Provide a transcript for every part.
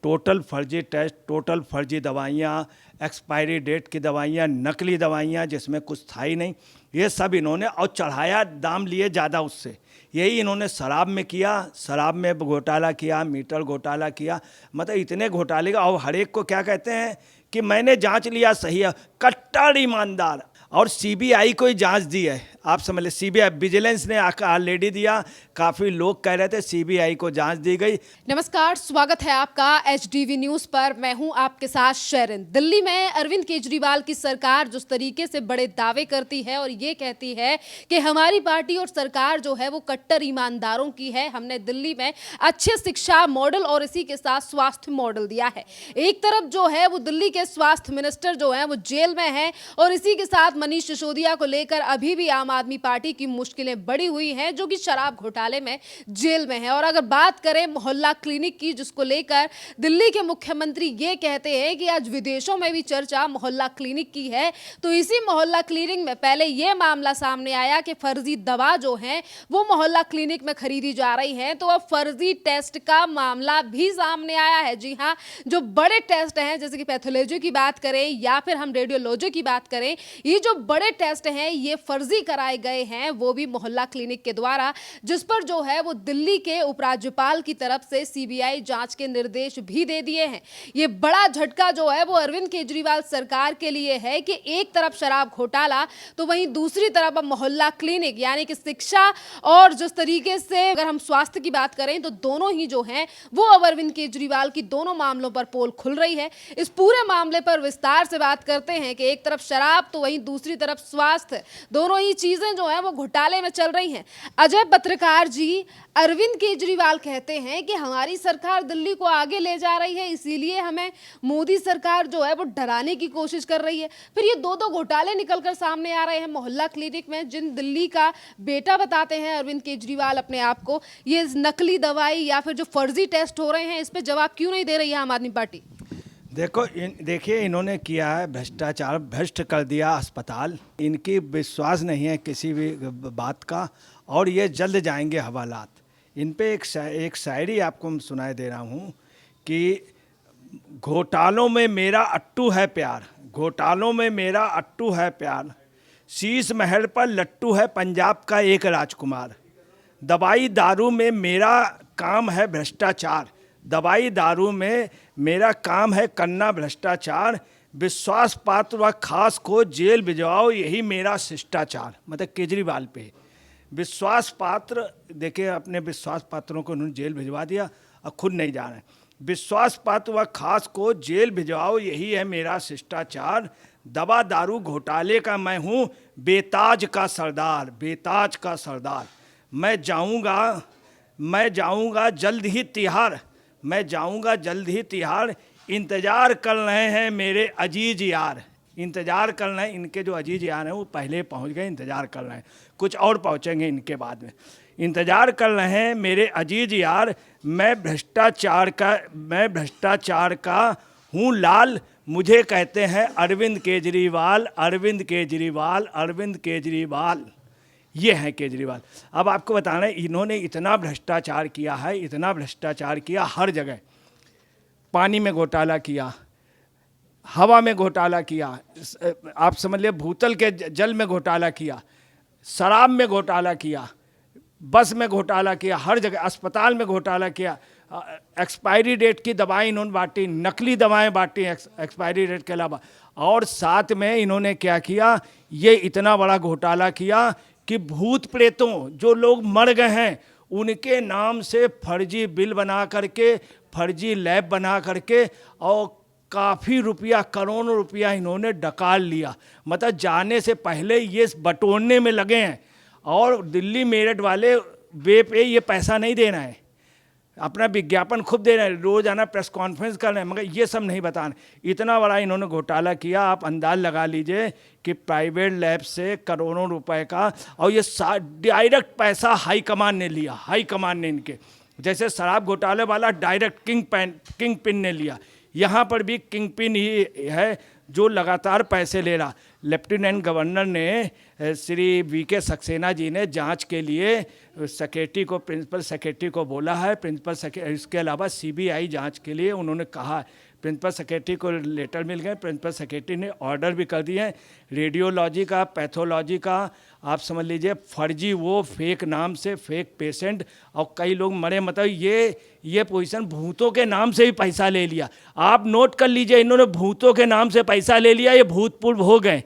Total फर्जी test, total फर्जी दवाइयाँ, एक्सपायरी डेट की दवाइयाँ, नकली दवाइयाँ जिसमें कुछ था ही नहीं, ये सब इन्होंने, और चढ़ाया दाम लिए ज़्यादा उससे। यही इन्होंने शराब में किया, शराब में घोटाला किया, मीटर घोटाला किया, मतलब इतने घोटाले का। और हर एक को क्या कहते हैं कि मैंने जांच लिया, सही है, कट्टर ईमानदार। और सीबीआई को ही जांच दी है, आप समझ लें, सीबीआई विजिलेंस ने ऑलरेडी दिया, काफ़ी लोग कह रहे थे सीबीआई को जांच दी गई। नमस्कार, स्वागत है आपका एचडीवी न्यूज पर। मैं हूं आपके साथ शेरिन। दिल्ली में अरविंद केजरीवाल की सरकार जिस तरीके से बड़े दावे करती है और ये कहती है कि हमारी पार्टी और सरकार जो है वो कट्टर ईमानदारों की है, हमने दिल्ली में अच्छे शिक्षा मॉडल और इसी के साथ स्वास्थ्य मॉडल दिया है। एक तरफ जो है वो दिल्ली के स्वास्थ्य मिनिस्टर जो है वो जेल में है और इसी के साथ मनीष सिसोदिया को लेकर अभी भी आम आदमी पार्टी की मुश्किलें बढ़ी हुई हैं, जो कि शराब घोटाले में जेल में है। और अगर बात करें मोहल्ला क्लिनिक की, जिसको लेकर दिल्ली के मुख्यमंत्री ये कहते हैं कि आज विदेशों में भी चर्चा मोहल्ला क्लिनिक की है, तो इसी मोहल्ला क्लिनिक में पहले यह मामला सामने आया कि फर्जी दवा जो है वो मोहल्ला क्लिनिक में खरीदी जा रही है, तो अब फर्जी टेस्ट का मामला भी सामने आया है। जी हाँ, जो बड़े टेस्ट हैं जैसे कि पैथोलॉजी की बात करें या फिर हम रेडियोलॉजी की बात करें, ये जो बड़े टेस्ट हैं ये फर्जी कराए गए हैं, वो भी मोहल्ला क्लिनिक के द्वारा, जिस पर जो है वो दिल्ली के उपराज्यपाल की तरफ से सीबीआई जांच के निर्देश भी दे दिए हैं। ये बड़ा झटका जो है वो अरविंद केजरीवाल सरकार के लिए है कि एक तरफ शराब घोटाला तो वहीं दूसरी तरफ अब मोहल्ला क्लिनिक, यानी कि शिक्षा और जिस तरीके से अगर हम स्वास्थ्य की बात करें तो दोनों ही जो हैं वो अब अरविंद केजरीवाल की दोनों मामलों पर पोल खुल रही है। इस पूरे मामले पर विस्तार से बात करते हैं कि एक तरफ शराब तो वहीं दूसरी तरफ स्वास्थ्य, दोनों ही चीजें जो हैं वो घोटाले में चल रही हैं। अजय पत्रकार जी, अरविंद केजरीवाल कहते हैं कि हमारी सरकार दिल्ली को आगे ले जा रही है, इसीलिए हमें मोदी सरकार जो है वो डराने की कोशिश कर रही है। फिर ये दो घोटाले निकलकर सामने आ रहे हैं मोहल्ला क्लिनिक में, जिन दिल्ली का बेटा बताते हैं अरविंद केजरीवाल अपने आप को, ये नकली दवाई या फिर जो फर्जी टेस्ट हो रहे हैं, इस पर जवाब क्यों नहीं दे रही है आम आदमी पार्टी? देखिए इन्होंने किया है भ्रष्टाचार, भ्रष्ट कर दिया अस्पताल, इनकी विश्वास नहीं है किसी भी बात का, और ये जल्द जाएंगे हवालात। इन पे एक शायरी आपको मैं सुनाए दे रहा हूँ कि घोटालों में मेरा अट्टू है प्यार, घोटालों में मेरा अट्टू है प्यार, शीश महल पर लट्टू है पंजाब का एक राजकुमार, दवाई दारू में मेरा काम है भ्रष्टाचार, दवाई दारू में मेरा काम है करना भ्रष्टाचार, विश्वास पात्र व खास को जेल भिजवाओ यही मेरा शिष्टाचार। मतलब केजरीवाल पे विश्वास पात्र, देखिए अपने विश्वास पात्रों को उन्होंने जेल भिजवा दिया और खुद नहीं जा रहे हैं। विश्वास पात्र व खास को जेल भिजवाओ यही है मेरा शिष्टाचार, दवा दारू घोटाले का मैं हूँ बेताज का सरदार, बेताज का सरदार, मैं जाऊँगा जल्द ही तिहाड़, मैं जाऊंगा जल्द ही तिहाड़, इंतज़ार कर रहे हैं मेरे अजीज यार, इंतज़ार कर रहे हैं, इनके जो अजीज यार हैं वो पहले पहुंच गए, इंतज़ार कर रहे हैं, कुछ और पहुंचेंगे इनके बाद में। इंतज़ार कर रहे हैं मेरे अजीज यार, मैं भ्रष्टाचार का हूँ लाल, मुझे कहते हैं अरविंद केजरीवाल, अरविंद केजरीवाल, अरविंद केजरीवाल। ये हैं केजरीवाल। अब आपको बताना है, इन्होंने इतना भ्रष्टाचार किया है, इतना भ्रष्टाचार किया हर जगह। पानी में घोटाला किया, हवा में घोटाला किया, आप समझ लिए भूतल के जल में घोटाला किया, शराब में घोटाला किया, बस में घोटाला किया, हर जगह अस्पताल में घोटाला किया, एक्सपायरी डेट की दवाएं इन्होंने बांटी, नकली दवाएं बांटी एक्सपायरी डेट के अलावा, और साथ में इन्होंने क्या किया, ये इतना बड़ा घोटाला किया कि भूत प्रेतों, जो लोग मर गए हैं, उनके नाम से फर्जी बिल बना करके, फर्जी लैब बना करके, और काफ़ी रुपया, करोड़ों रुपया इन्होंने डकाल लिया। मतलब जाने से पहले ये बटोरने में लगे हैं, और दिल्ली मेरठ वाले वे पे ये पैसा नहीं देना है, अपना विज्ञापन खुद दे रहे हैं, रोजाना प्रेस कॉन्फ्रेंस कर रहे हैं, मगर ये सब नहीं बताना। इतना बड़ा इन्होंने घोटाला किया, आप अंदाज लगा लीजिए कि प्राइवेट लैब से करोड़ों रुपए का, और ये डायरेक्ट पैसा हाई कमान ने लिया, हाई कमान ने इनके, जैसे शराब घोटाले वाला डायरेक्ट किंग पिन ने लिया, यहाँ पर भी किंग पिन ही है, जो लगातार पैसे ले रहा। लेफ्टिनेंट गवर्नर ने श्री वीके सक्सेना जी ने जांच के लिए सेक्रेटरी को, प्रिंसिपल सेक्रेटरी को बोला है। प्रिंसिपल सेक्रेटरी, इसके अलावा सीबीआई जांच के लिए उन्होंने कहा है। प्रिंसिपल सेक्रेटरी को लेटर मिल गए, प्रिंसिपल सेक्रेटरी ने ऑर्डर भी कर दिए हैं। रेडियोलॉजी का, पैथोलॉजी का, आप समझ लीजिए फर्जी, वो फेक नाम से फेक पेशेंट, और कई लोग मरे, मतलब ये पोजीशन भूतों के नाम से ही पैसा ले लिया। आप नोट कर लीजिए, इन्होंने भूतों के नाम से पैसा ले लिया, ये भूतपूर्व हो गए।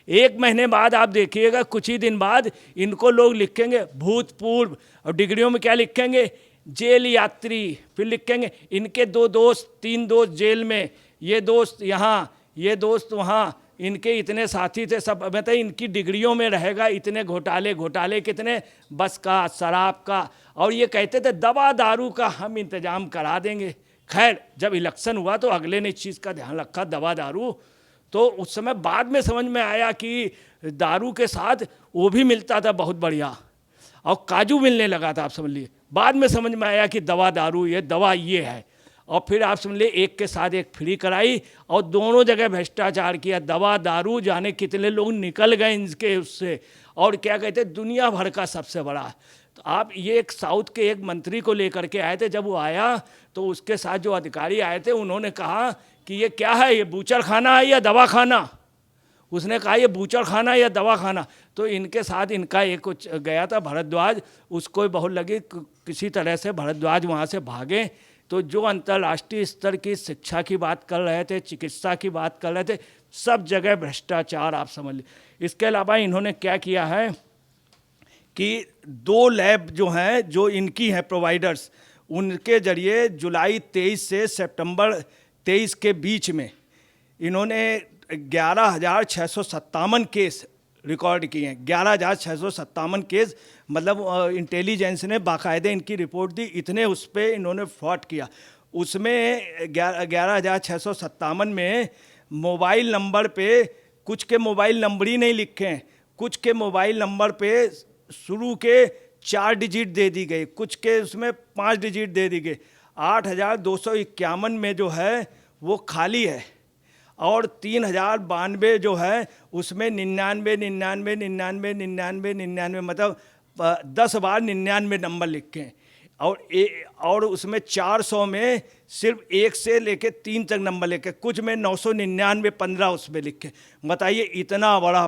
1 महीने बाद आप देखिएगा, कुछ ही दिन बाद इनको लोग लिखेंगे भूतपूर्व, और डिग्रियों में क्या लिखेंगे, जेल यात्री। फिर लिखेंगे इनके 2 दोस्त 3 दोस्त जेल में, ये दोस्त यहाँ, ये दोस्त वहाँ, इनके इतने साथी थे सब, मतलब इनकी डिग्रियों में रहेगा इतने घोटाले कितने, बस का, शराब का, और ये कहते थे दवा दारू का हम इंतजाम करा देंगे। खैर जब इलेक्शन हुआ तो अगले ने इस चीज़ का ध्यान रखा, दवा दारू, तो उस समय बाद में समझ में आया कि दारू के साथ वो भी मिलता था बहुत बढ़िया, और काजू मिलने लगा था, आप समझ लीजिए। बाद में समझ में आया कि दवा दारू, ये दवा ये है, और फिर आप समझ लीजिए एक के साथ एक फ्री कराई, और दोनों जगह भ्रष्टाचार किया। दवा दारू जाने कितने लोग निकल गए इनके उससे, और क्या कहते हैं दुनिया भर का सबसे बड़ा। तो आप ये एक साउथ के एक मंत्री को लेकर के आए थे, जब वो आया तो उसके साथ जो अधिकारी आए थे उन्होंने कहा कि ये क्या है, ये बूचर खाना है या दवा खाना। उसने कहा ये बूचर खाना या दवा खाना। तो इनके साथ इनका एक कुछ गया था भरद्वाज, उसको बहुत लगी, किसी तरह से भरद्वाज वहाँ से भागे। तो जो अंतर्राष्ट्रीय स्तर की शिक्षा की बात कर रहे थे, चिकित्सा की बात कर रहे थे, सब जगह भ्रष्टाचार, आप समझ लीजिए। इसके अलावा इन्होंने क्या किया है कि 2 लैब जो हैं, जो इनकी हैं प्रोवाइडर्स, उनके जरिए जुलाई 23 से सितंबर 23 के बीच में इन्होंने 11,657 केस रिकॉर्ड किए हैं। 11,657 केस, मतलब इंटेलिजेंस ने बाकायदे इनकी रिपोर्ट दी, इतने उस पर इन्होंने फ्रॉड किया। उसमें 11,657 में मोबाइल नंबर पे, कुछ के मोबाइल नंबर ही नहीं लिखे हैं, कुछ के मोबाइल नंबर पे शुरू के 4 डिजिट दे दी गई, कुछ के उसमें 5 डिजिट दे दी गई। 8,251 में जो है वो खाली है, और 3,092 जो है उसमें 99, मतलब 10 बार 99 नंबर लिखे हैं। और उसमें 400 में सिर्फ 1 से लेके 3 तक नंबर लिखे, कुछ में 999 15 उसमें लिखे। बताइए इतना बड़ा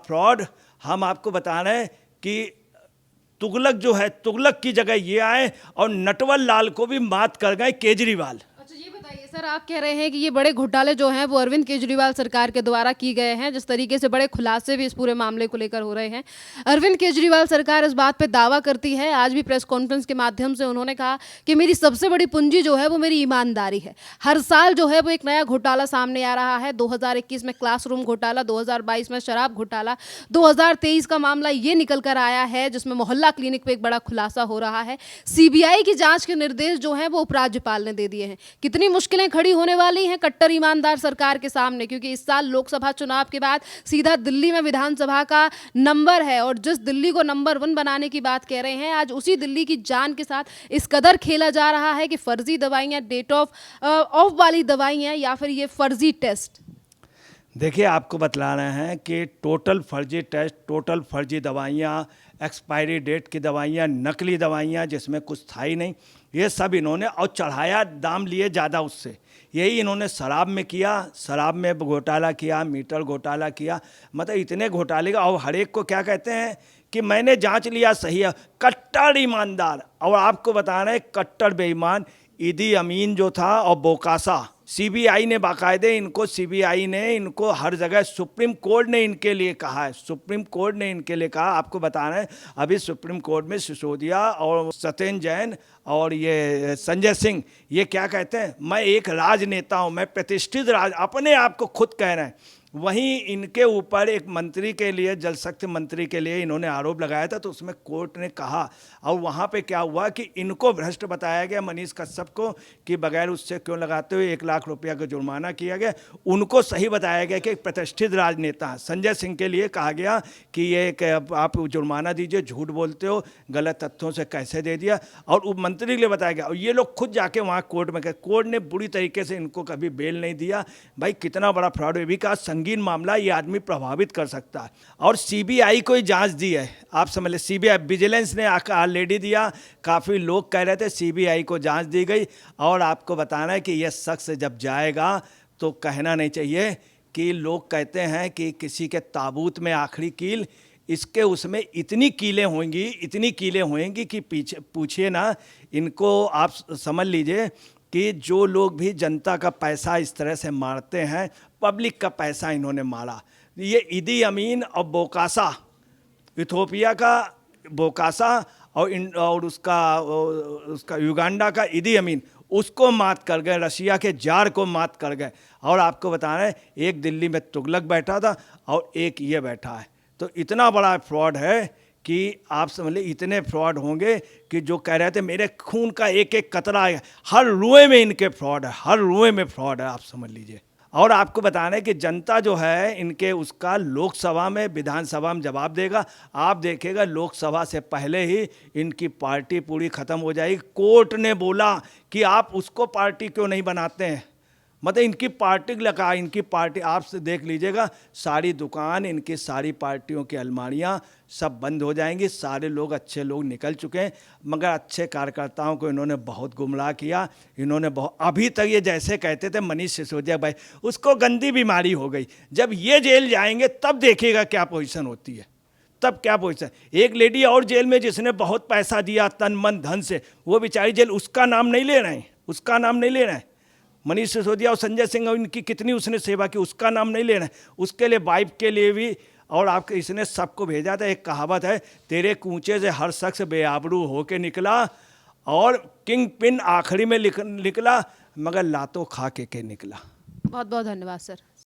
फ्रॉड। हम आपको बता रहे हैं कि तुगलक जो है, तुगलक की जगह ये आए और नटवर लाल को भी मात कर गए केजरीवाल। अच्छा ये बताइए सर, आप कह रहे हैं कि ये बड़े घोटाले जो हैं वो अरविंद केजरीवाल सरकार के द्वारा की गए हैं, जिस तरीके से बड़े खुलासे भी इस पूरे मामले को लेकर हो रहे हैं। अरविंद केजरीवाल सरकार इस बात पे दावा करती है, आज भी प्रेस कॉन्फ्रेंस के माध्यम से उन्होंने कहा कि मेरी सबसे बड़ी पूंजी जो है वो मेरी ईमानदारी है। हर साल जो है वो एक नया घोटाला सामने आ रहा है। 2021 में क्लासरूम घोटाला, 2022 में शराब घोटाला, 2023 का मामला ये निकल कर आया है जिसमें मोहल्ला क्लिनिक पे एक बड़ा खुलासा हो रहा है। सीबीआई की जांच के निर्देश जो हैं वो उपराज्यपाल ने दे दिए हैं। कितनी मुश्किलें खड़ी होने वाली हैं कट्टर ईमानदार सरकार के सामने, क्योंकि इस साल लोकसभा चुनाव के बाद सीधा दिल्ली में विधानसभा का नंबर है, और जिस दिल्ली को नंबर 1 बनाने की बात कह रहे हैं, आज उसी दिल्ली की जान के साथ इस कदर खेला जा रहा है कि फर्जी दवाइयां, डेट ऑफ वाली दवाइयां, या फिर ये फर्जी टेस्ट। देखिए आपको बतला रहे हैं कि टोटल फर्जी टेस्ट, टोटल फर्जी दवाइयाँ, एक्सपायरी डेट की दवाइयाँ, नकली दवाइयाँ जिसमें कुछ था ही नहीं, ये सब इन्होंने, और चढ़ाया दाम लिए ज़्यादा उससे। यही इन्होंने शराब में किया, शराब में घोटाला किया, मीटर घोटाला किया, मतलब इतने घोटाले का। और हर एक को क्या कहते हैं कि मैंने जांच लिया सही है, कट्टर ईमानदार। और आपको बता रहे हैं कट्टर बेईमान ईदी अमीन जो था, और बोकासा, सीबीआई ने बाकायदे इनको, सीबीआई ने इनको हर जगह, सुप्रीम कोर्ट ने इनके लिए कहा है, सुप्रीम कोर्ट ने इनके लिए कहा। आपको बता रहे हैं अभी सुप्रीम कोर्ट में सिसोदिया और सत्येंद्र जैन और ये संजय सिंह, ये क्या कहते हैं, मैं एक राजनेता हूँ, मैं प्रतिष्ठित अपने आप को खुद कह रहे हैं। वहीं इनके ऊपर एक मंत्री के लिए, जल शक्ति मंत्री के लिए इन्होंने आरोप लगाया था, तो उसमें कोर्ट ने कहा, और वहाँ पे क्या हुआ कि इनको भ्रष्ट बताया गया, मनीष कश्यप को, कि बगैर उससे क्यों लगाते हुए 1 लाख रुपया का जुर्माना किया गया। उनको सही बताया गया कि एक प्रतिष्ठित राजनेता संजय सिंह के लिए कहा गया कि ये आप जुर्माना दीजिए, झूठ बोलते हो, गलत तथ्यों से कैसे दे दिया, और उप मंत्री के लिए बताया गया। और ये लोग खुद जाके वहाँ कोर्ट में गए, कोर्ट ने बुरी तरीके से इनको कभी बेल नहीं दिया। भाई कितना बड़ा फ्रॉड है, भी कहा संगीन मामला, ये आदमी प्रभावित कर सकता है। और सीबीआई को जांच दी है, आप समझ लें, सीबीआई विजिलेंस ने ऑलरेडी दिया, काफ़ी लोग कह रहे थे, सीबीआई को जांच दी गई। और आपको बताना है कि यह शख्स जब जाएगा तो कहना नहीं चाहिए कि लोग कहते हैं कि किसी के ताबूत में आखिरी कील, इसके उसमें इतनी कीलें होंगी कि पीछे पूछिए ना। इनको आप समझ लीजिए कि जो लोग भी जनता का पैसा इस तरह से मारते हैं, पब्लिक का पैसा इन्होंने मारा। ये इदी अमीन और बोकासा, इथोपिया का बोकासा, और उसका युगांडा का इदी अमीन, उसको मात कर गए, रशिया के जार को मात कर गए। और आपको बताना है, एक दिल्ली में तुगलक बैठा था और एक ये बैठा है। तो इतना बड़ा फ्रॉड है कि आप समझ लीजिए, इतने फ्रॉड होंगे कि जो कह रहे थे मेरे खून का एक एक कतरा है, हर रुए में इनके फ्रॉड है, हर रुए में फ्रॉड है, आप समझ लीजिए। और आपको बताना है कि जनता जो है इनके, उसका लोकसभा में, विधानसभा में जवाब देगा। आप देखिएगा, लोकसभा से पहले ही इनकी पार्टी पूरी ख़त्म हो जाएगी। कोर्ट ने बोला कि आप उसको पार्टी क्यों नहीं बनाते हैं, मतलब इनकी पार्टी लगा, इनकी पार्टी आप से देख लीजिएगा, सारी दुकान, इनकी सारी पार्टियों की अलमारियां सब बंद हो जाएंगी। सारे लोग, अच्छे लोग निकल चुके हैं, मगर अच्छे कार्यकर्ताओं को इन्होंने बहुत गुमराह किया। इन्होंने बहुत, अभी तक ये जैसे कहते थे मनीष सिसोदिया भाई, उसको गंदी बीमारी हो गई। जब ये जेल जाएंगे तब देखिएगा क्या पोजीशन होती है, तब क्या पोजीशन। एक लेडी और जेल में जिसने बहुत पैसा दिया तन मन धन से, वो बेचारी जेल, उसका नाम नहीं ले रहे हैं, उसका नाम नहीं ले रहे हैं। मनीष सिसोदिया और संजय सिंह, इनकी कितनी उसने सेवा की, उसका नाम नहीं लेना है। उसके लिए, वाइफ के लिए भी, और आपके इसने सबको भेजा था। एक कहावत है, तेरे कूचे से हर शख्स बेआबरू होके निकला, और किंग पिन आखिरी में निकला, मगर लातों खा के निकला। बहुत बहुत धन्यवाद सर।